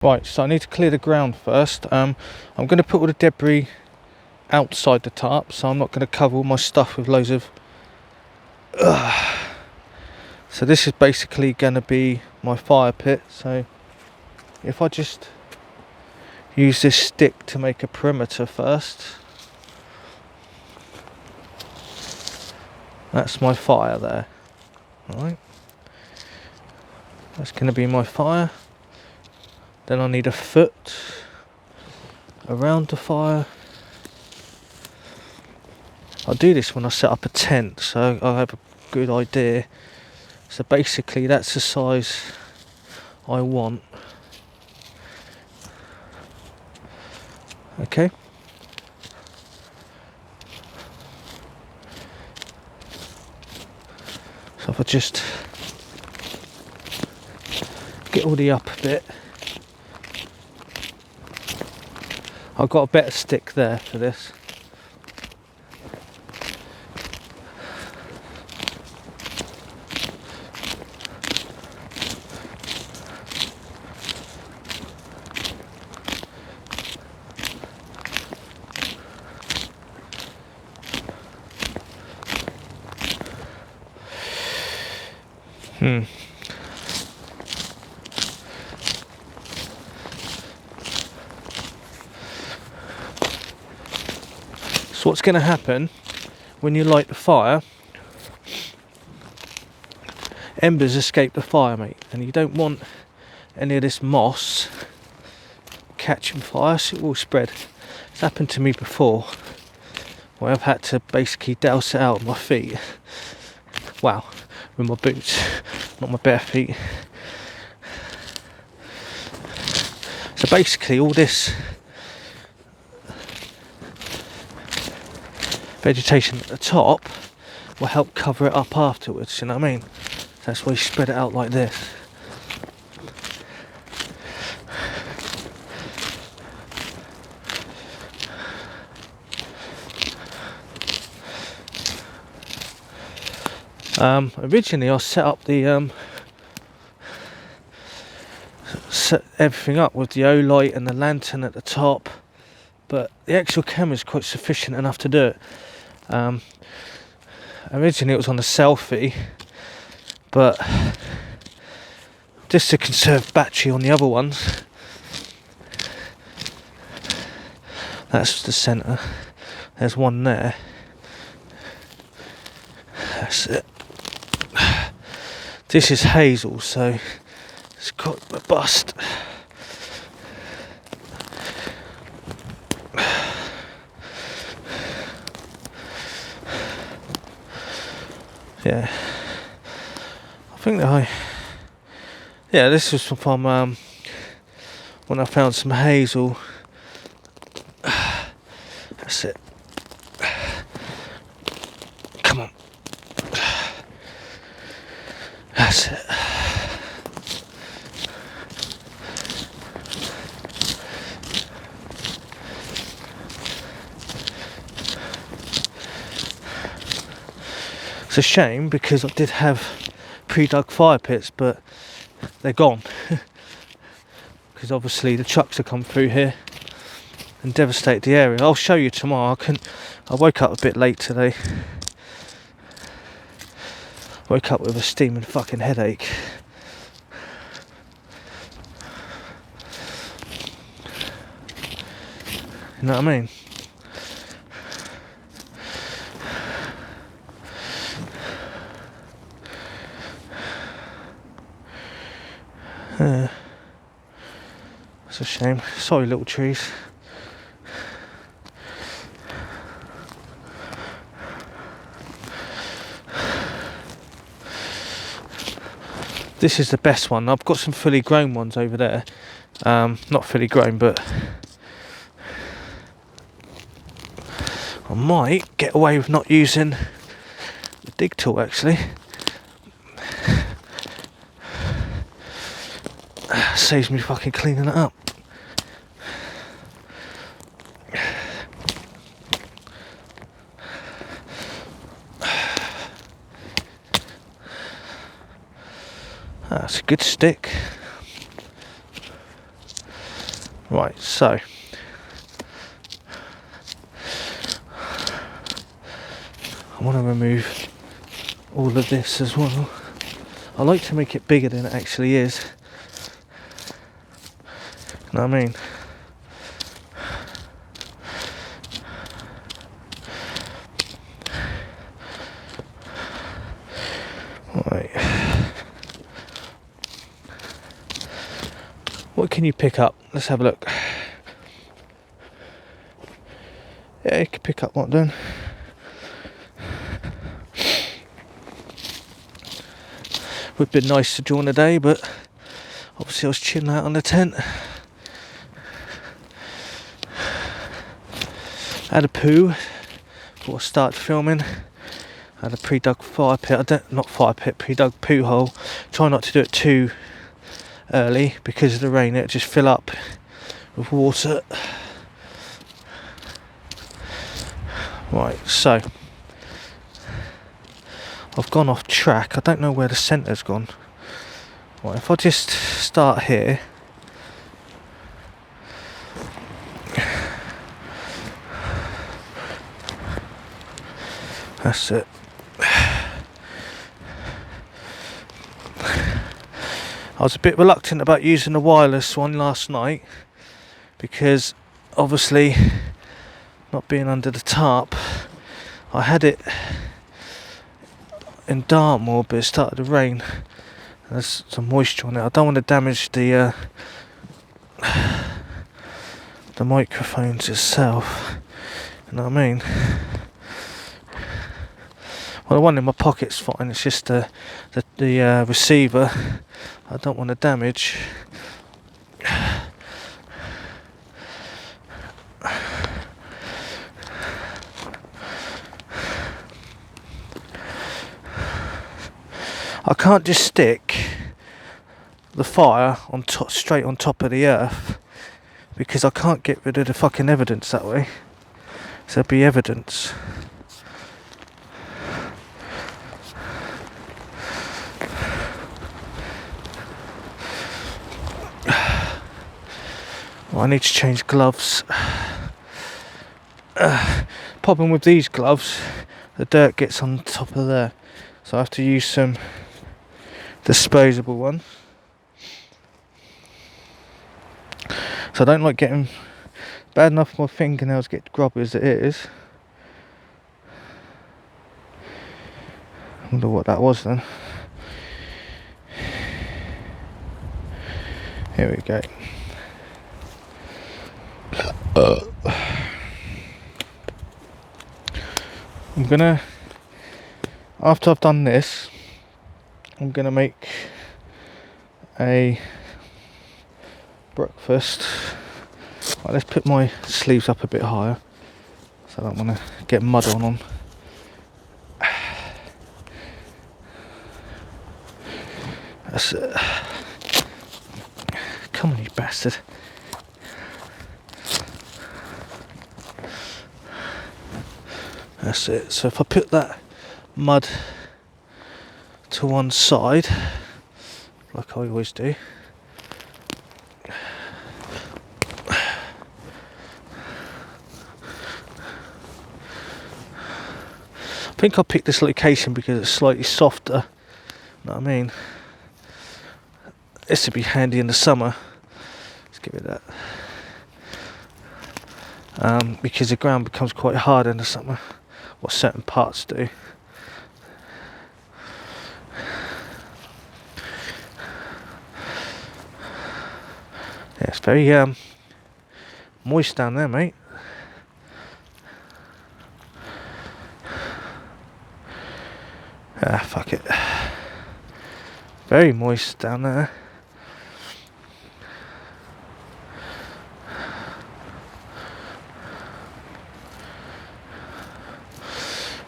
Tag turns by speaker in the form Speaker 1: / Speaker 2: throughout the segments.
Speaker 1: Right, so I need to clear the ground first. I'm going to put all the debris outside the tarp, so I'm not going to cover all my stuff with loads of... So this is basically going to be my fire pit. So if I just use this stick to make a perimeter first, that's my fire there. Alright, that's going to be my fire. Then I need a foot around the fire. I'll do this when I set up a tent, so I'll have a good idea. So basically that's the size I want. Okay. So if I just get all the up a bit. I've got a better stick there for this. So what's going to happen when you light the fire? Embers escape the fire, mate, and you don't want any of this moss catching fire, so it will spread. It's happened to me before, where I've had to basically douse it out with my feet. Wow, with my boots, not my bare feet. So basically all this vegetation at the top will help cover it up afterwards, you know what I mean? That's why you spread it out like this. Originally I set up the set everything up with the O light and the lantern at the top, but the actual camera is quite sufficient enough to do it. Originally it was on a selfie, but just to conserve battery on the other ones, that's the centre. There's one there. That's it. This is hazel, so it's quite robust. Yeah, I think that this was from when I found some hazel. That's it. Come on. That's it. It's a shame because I did have pre-dug fire pits, but they're gone. Because obviously the trucks have come through here and devastated the area. I'll show you tomorrow. I woke up a bit late today. Woke up with a steaming fucking headache. You know what I mean? It's a shame. Sorry, little trees. This is the best one. I've got some fully grown ones over there. Not fully grown, but I might get away with not using the dig tool actually. Saves me fucking cleaning it up. That's a good stick. Right, so I want to remove all of this as well. I like to make it bigger than it actually is. You know what I mean? Right. What can you pick up? Let's have a look. Yeah, you can pick up what I'm doing. Would have been nice to join the day, but obviously I was chilling out on the tent. Had a poo before I started filming. Had a pre-dug fire pit. Pre-dug poo hole. Try not to do it too early because of the rain. It'll just fill up with water. Right, so I've gone off track. I don't know where the centre's gone. Right, if I just start here. That's it. I was a bit reluctant about using the wireless one last night because obviously not being under the tarp, I had it in Dartmoor, but it started to rain. There's some moisture on it. I don't want to damage the microphones itself. You know what I mean? Well, the one in my pocket's fine. It's just the receiver I don't want to damage. I can't just stick the fire on top, straight on top of the earth, because I can't get rid of the fucking evidence that way. So there'll be evidence. Well, I need to change gloves. Problem with these gloves, the dirt gets on top of there, so I have to use some disposable ones. So I don't like getting bad enough my fingernails get grubby as it is. I wonder what that was then. Here we go. I'm gonna, after I've done this, I'm gonna make a breakfast. Right, let's put my sleeves up a bit higher so I don't want to get mud on them. That's it. Come on, you bastard. That's it. So if I put that mud to one side, like I always do, I think I picked this location because it's slightly softer. You know what I mean? This would be handy in the summer. Let's give it that. Because the ground becomes quite hard in the summer. What certain parts do. Yeah, it's very moist down there, mate. Ah, fuck it. Very moist down there.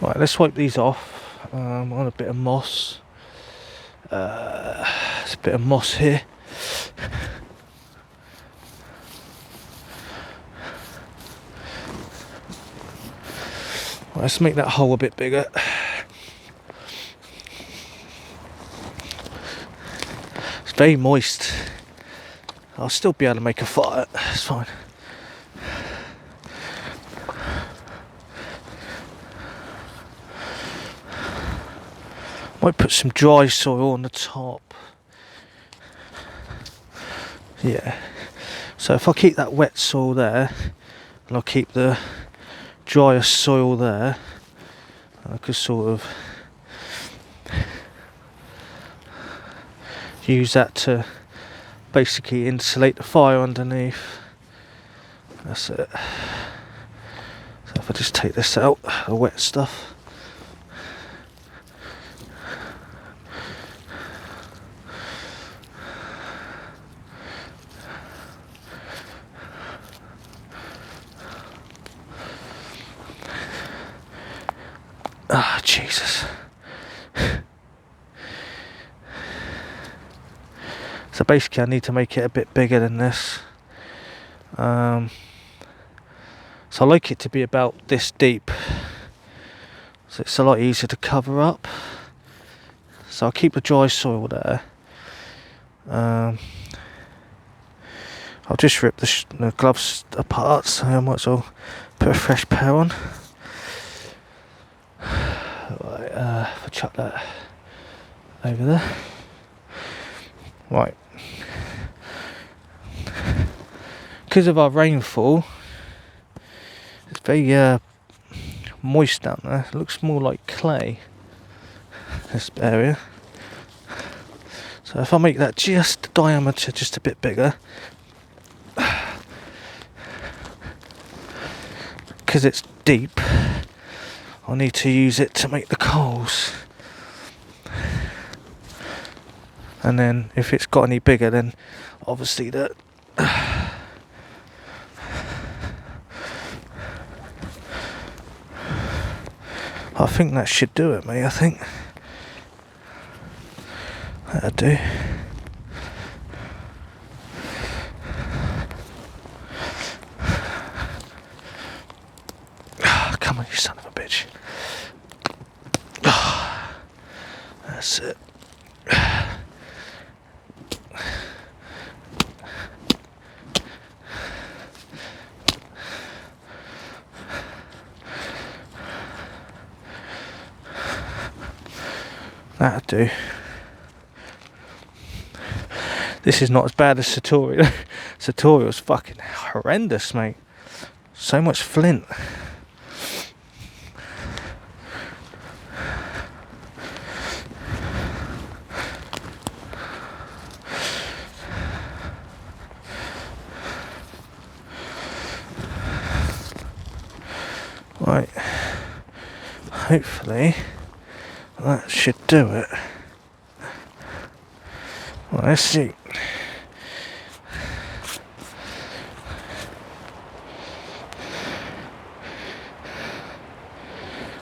Speaker 1: Right, let's wipe these off. On a bit of moss. There's a bit of moss here. Right, let's make that hole a bit bigger. It's very moist. I'll still be able to make a fire. It's fine. Might put some dry soil on the top. Yeah. So if I keep that wet soil there, and I'll keep the drier soil there, I could sort of use that to basically insulate the fire underneath. That's it. So if I just take this out, the wet stuff. Ah, Jesus. So basically I need to make it a bit bigger than this. So I like it to be about this deep. So it's a lot easier to cover up. So I'll keep the dry soil there. I'll just rip the gloves apart, so I might as well put a fresh pair on. Right, I'll chuck that over there. Right. Because of our rainfall, it's very moist down there. It looks more like clay, this area. So if I make that just the diameter just a bit bigger, because it's deep, I'll need to use it to make the coals. And then if it's got any bigger, then obviously that I think that should do it, mate. I think that'll do. Oh, come on, you son of a bitch. Oh, that's it. That'll do. This is not as bad as Sartorial. Sartorial's fucking horrendous, mate. So much flint. Right. Hopefully that should do it. Well, let's see.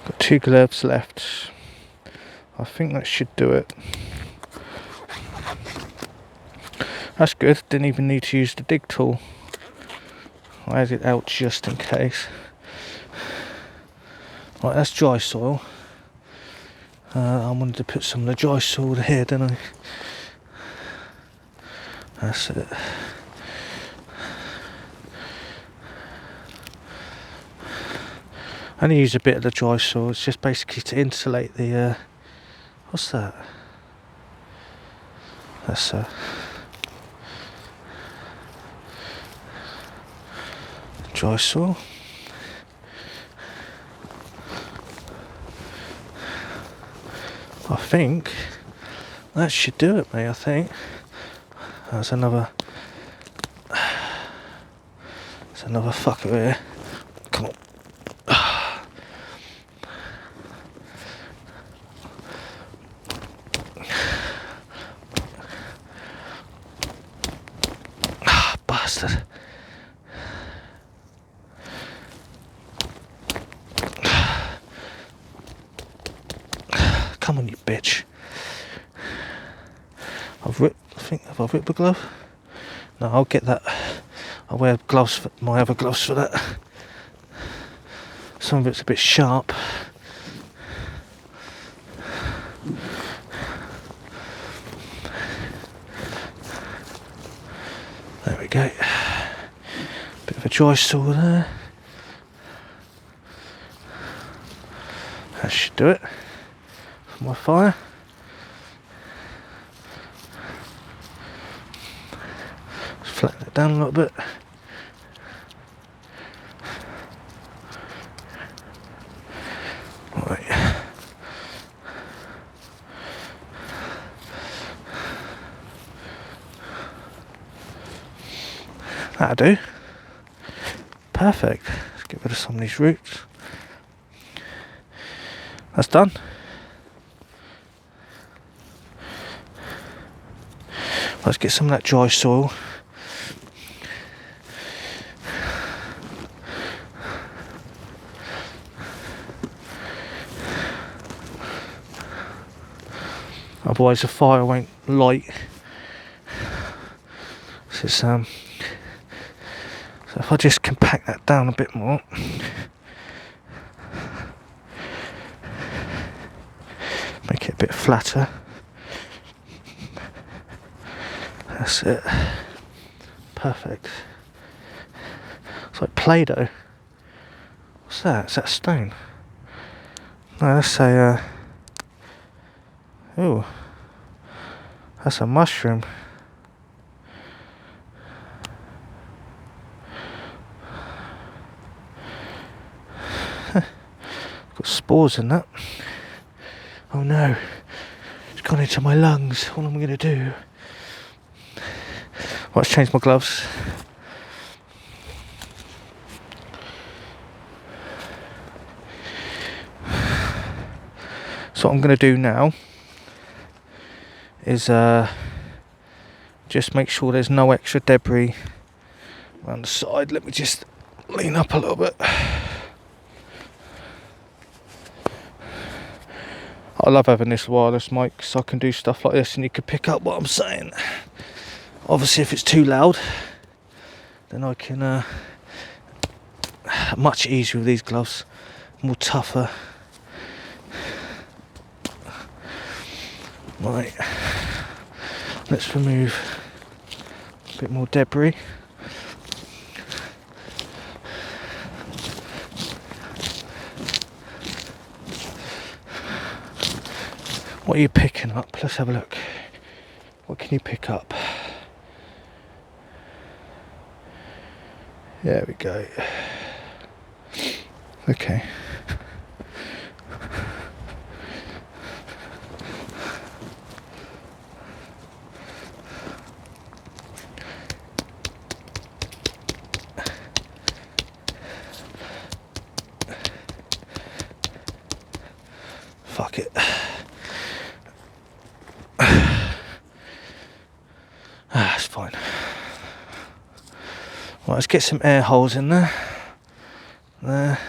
Speaker 1: Got 2 gloves left. I think that should do it. That's good. Didn't even need to use the dig tool. I had it out just in case. Right, that's dry soil. I wanted to put some of the dry soil here, didn't I? That's it. I only use a bit of the dry soil. It's just basically to insulate the. What's that? That's dry soil. I think that should do it, mate. I think there's another fucker here. Come on. Bastard. Come on, you bitch. Have I ripped the glove? No, I'll get that. I'll wear gloves, my other gloves for that. Some of it's a bit sharp. go. Bit of a dry saw there. That should do it for my fire. Just flatten it down a little bit. Right. That'll do. Perfect. Let's get rid of some of these roots. That's done. Let's get some of that dry soil. Otherwise the fire won't light. So if I just compact that down a bit more. Make it a bit flatter. That's it. Perfect. It's like Play-Doh. What's that? Is that stone? No, that's a ooh. That's a mushroom. Got spores in that. Oh no, it's gone into my lungs. What am I going to do? Well, let's change my gloves. So what I'm going to do now is just make sure there's no extra debris around the side. Let me just lean up a little bit. I love having this wireless mic so I can do stuff like this and you can pick up what I'm saying. Obviously if it's too loud then I can much easier with these gloves, more tougher. Right, let's remove a bit more debris. What are you picking up? Let's have a look. What can you pick up? There we go. Okay. Fuck it. That's fine. Right, let's get some air holes in there. There.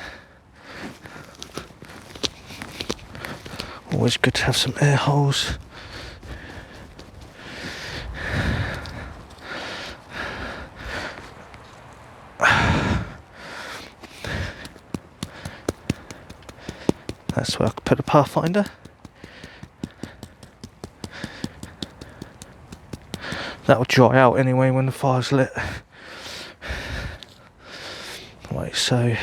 Speaker 1: Always good to have some air holes. That's where I could put a pathfinder. That'll dry out anyway when the fire's lit. Right, so if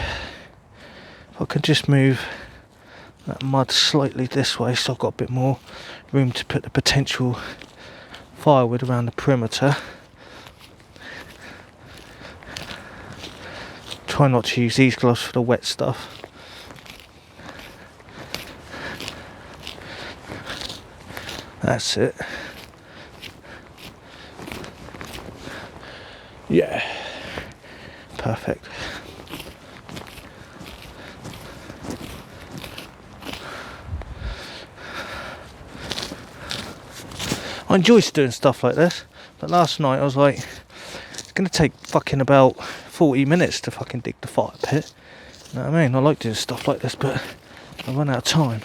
Speaker 1: I can just move that mud slightly this way so I've got a bit more room to put the potential firewood around the perimeter. Try not to use these gloves for the wet stuff. That's it. Yeah, perfect. I enjoy doing stuff like this, but last night I was like, it's going to take fucking about 40 minutes to fucking dig the fire pit. You know what I mean? I like doing stuff like this, but I run out of time.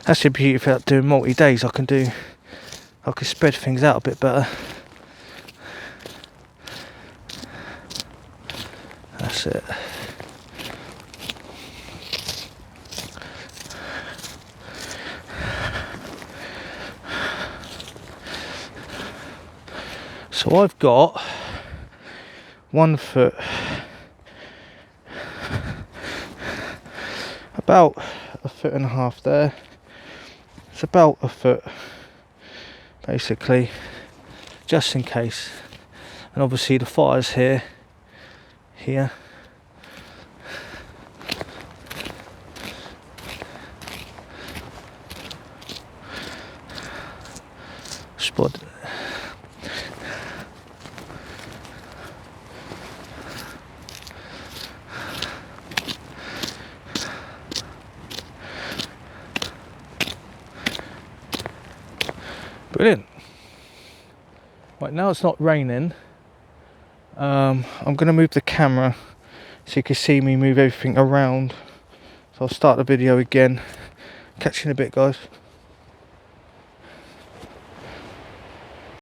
Speaker 1: That's the beauty about doing multi-days. I can spread things out a bit better. That's it. So I've got 1 foot, about 1.5 foot there. It's about 1 foot basically, just in case. And obviously the fire's here. Spot. Brilliant. Right, now it's not raining. I'm going to move the camera so you can see me move everything around. So I'll start the video again. Catch you in a bit, guys.